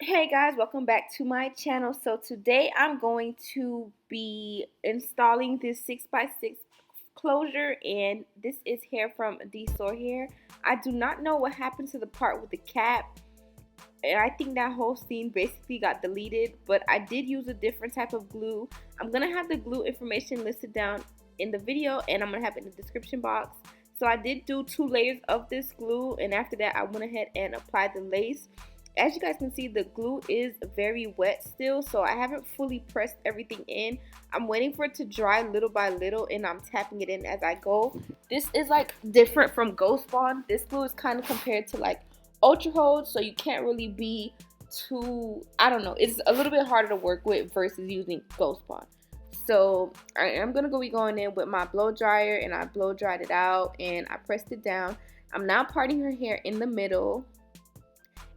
Hey guys, welcome back to my channel. So today I'm going to be installing this 6x6 closure, and this is hair from Dsoar hair. I do not know what happened to the part with the cap, and I think that whole scene basically got deleted, but I did use a different type of glue. I'm gonna have the glue information listed down in the video, and I'm gonna have it in the description box. So I did do 2 layers of this glue, and after that I went ahead and applied the lace. As you guys can see, the glue is very wet still, so I haven't fully pressed everything in. I'm waiting for it to dry little by little, and I'm tapping it in as I go. This is like different from Ghost Bond. This glue is kind of compared to like Ultra Hold, so you can't really be too, I don't know, it's a little bit harder to work with versus using Ghost Bond. So I am going to be going in with my blow dryer, and I blow dried it out and I pressed it down. I'm now parting her hair in the middle.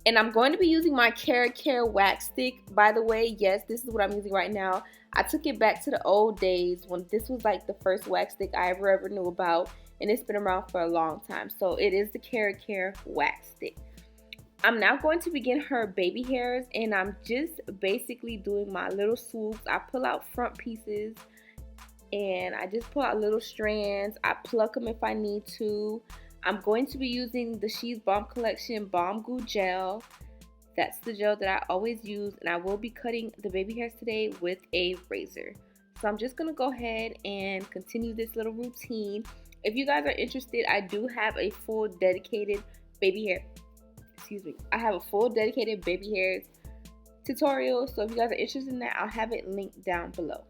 And I'm going to be using my Care wax stick. By the way, yes, this is what I'm using right now. I took it back to the old days when this was like the first wax stick I ever knew about. And it's been around for a long time. So it is the Care wax stick. I'm now going to begin her baby hairs. And I'm just basically doing my little swoops. I pull out front pieces. And I just pull out little strands. I pluck them if I need to. I'm going to be using the She's Bomb Collection Bomb Goo Gel. That's the gel that I always use, and I will be cutting the baby hairs today with a razor. So I'm just going to go ahead and continue this little routine. If you guys are interested, I do have a full dedicated baby hair, I have a full dedicated baby hairs tutorial. So if you guys are interested in that, I'll have it linked down below.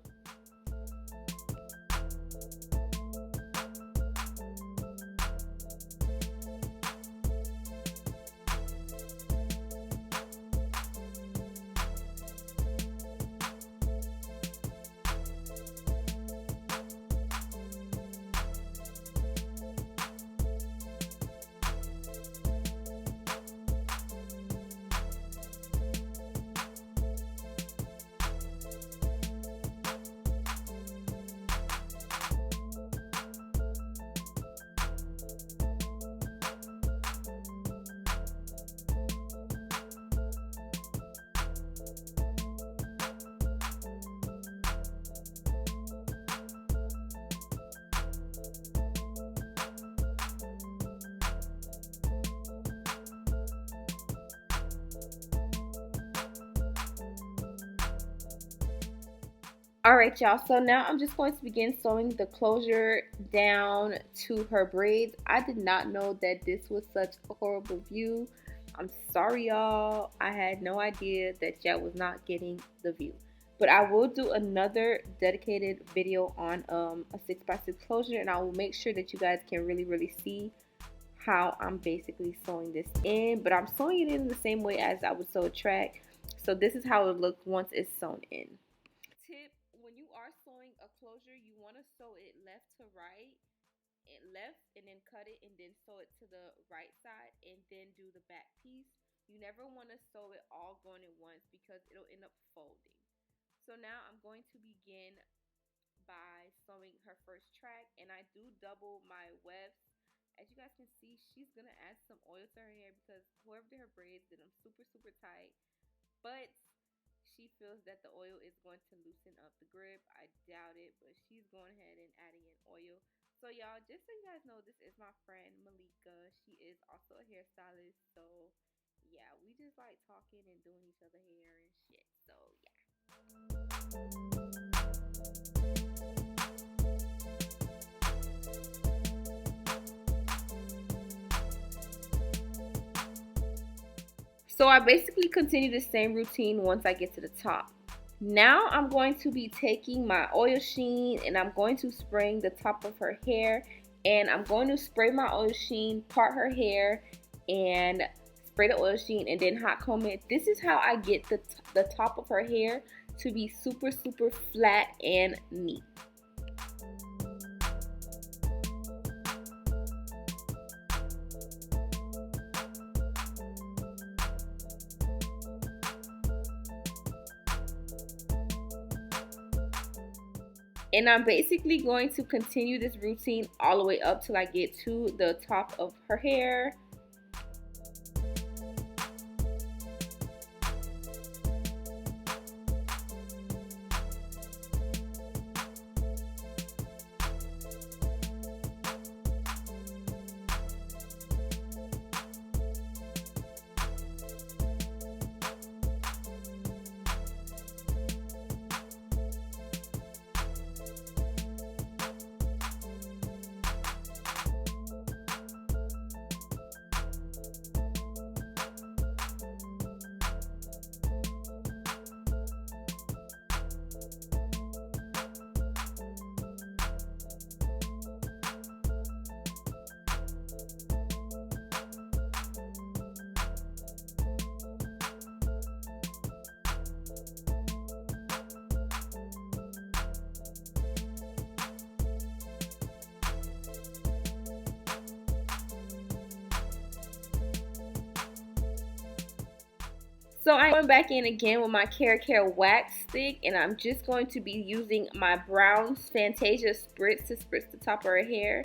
Alright y'all, so now I'm just going to begin sewing the closure down to her braids. I did not know that this was such a horrible view. I'm sorry y'all, I had no idea that y'all was not getting the view. But I will do another dedicated video on a 6x6 closure, and I will make sure that you guys can really see how I'm basically sewing this in. But I'm sewing it in the same way as I would sew a track. So this is how it looks once it's sewn in. Tip: when you are sewing a closure, you want to sew it left to right, and left, and then cut it, and then sew it to the right side, and then do the back piece. You never want to sew it all going at once because it'll end up folding. So now I'm going to begin by sewing her first track, and I do double my wefts. As you guys can see, she's gonna add some oil to her hair because whoever did her braids did them super tight, but she feels that the oil is going to loosen up the grip. I doubt it, but she's going ahead and adding in oil. So y'all, just so you guys know, this is my friend Malika. She is also a hairstylist. So yeah, we just like talking and doing each other hair and shit. So yeah. So I basically continue the same routine once I get to the top. Now I'm going to be taking my oil sheen, and I'm going to spray the top of her hair, and I'm going to spray my oil sheen, part her hair, and spray the oil sheen, and then hot comb it. This is how I get the top of her hair to be super flat and neat. And I'm basically going to continue this routine all the way up till I get to the top of her hair. So I'm going back in again with my Care wax stick, and I'm just going to be using my brown Fantasia spritz to spritz the top of her hair.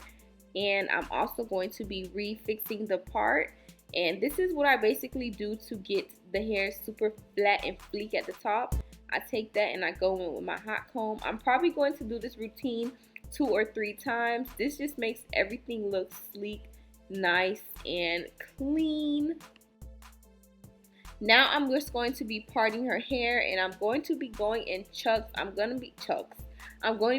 And I'm also going to be refixing the part. And this is what I basically do to get the hair super flat and fleek at the top. I take that and I go in with my hot comb. I'm probably going to do this routine 2 or 3 times. This just makes everything look sleek, nice, and clean. Now I'm just going to be parting her hair, and I'm going to be going in chunks. I'm going to be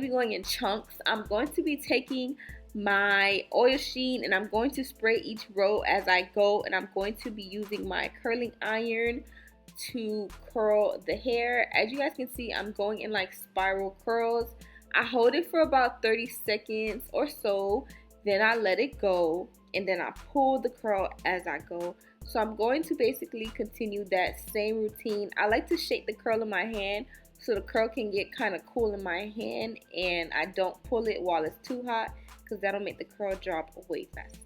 going in chunks. I'm going to be taking my oil sheen and I'm going to spray each row as I go, and I'm going to be using my curling iron to curl the hair. As you guys can see, I'm going in like spiral curls. I hold it for about 30 seconds or so, then I let it go, and then I pull the curl as I go. So I'm going to basically continue that same routine. I like to shake the curl in my hand so the curl can get kind of cool in my hand, and I don't pull it while it's too hot because that'll make the curl drop way faster.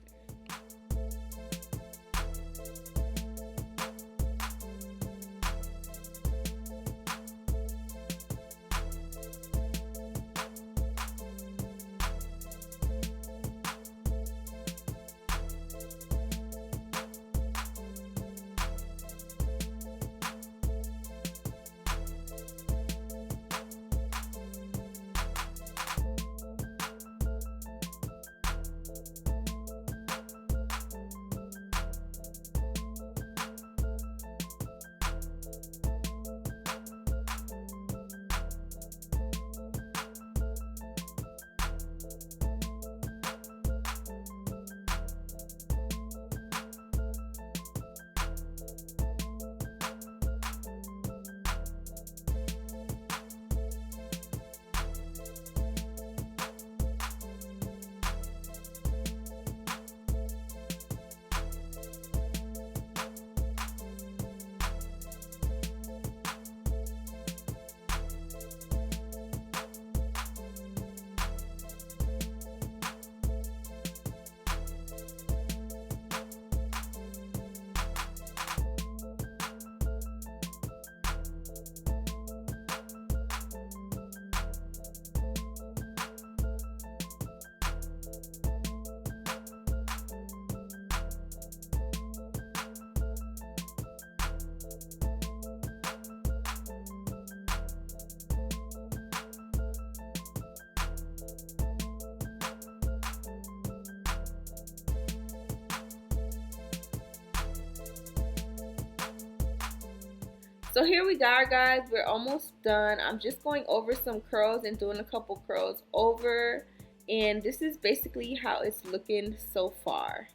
So here we go, guys. We're almost done. I'm just going over some curls and doing a couple curls over. And this is basically how it's looking so far.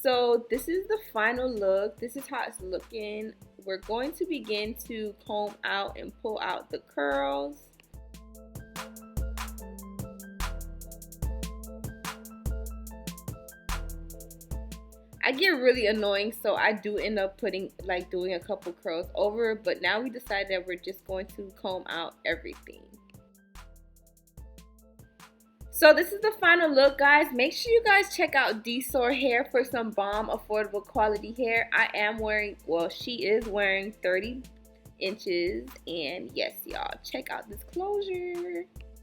So this is the final look. This is how it's looking. We're going to begin to comb out and pull out the curls. I get really annoying, so I do end up doing a couple curls over, but now we decided that we're just going to comb out everything. So this is the final look, guys. Make sure you guys check out Dsoar hair for some bomb affordable quality hair. I am wearing, well, she is wearing 30 inches, and yes, y'all, check out this closure.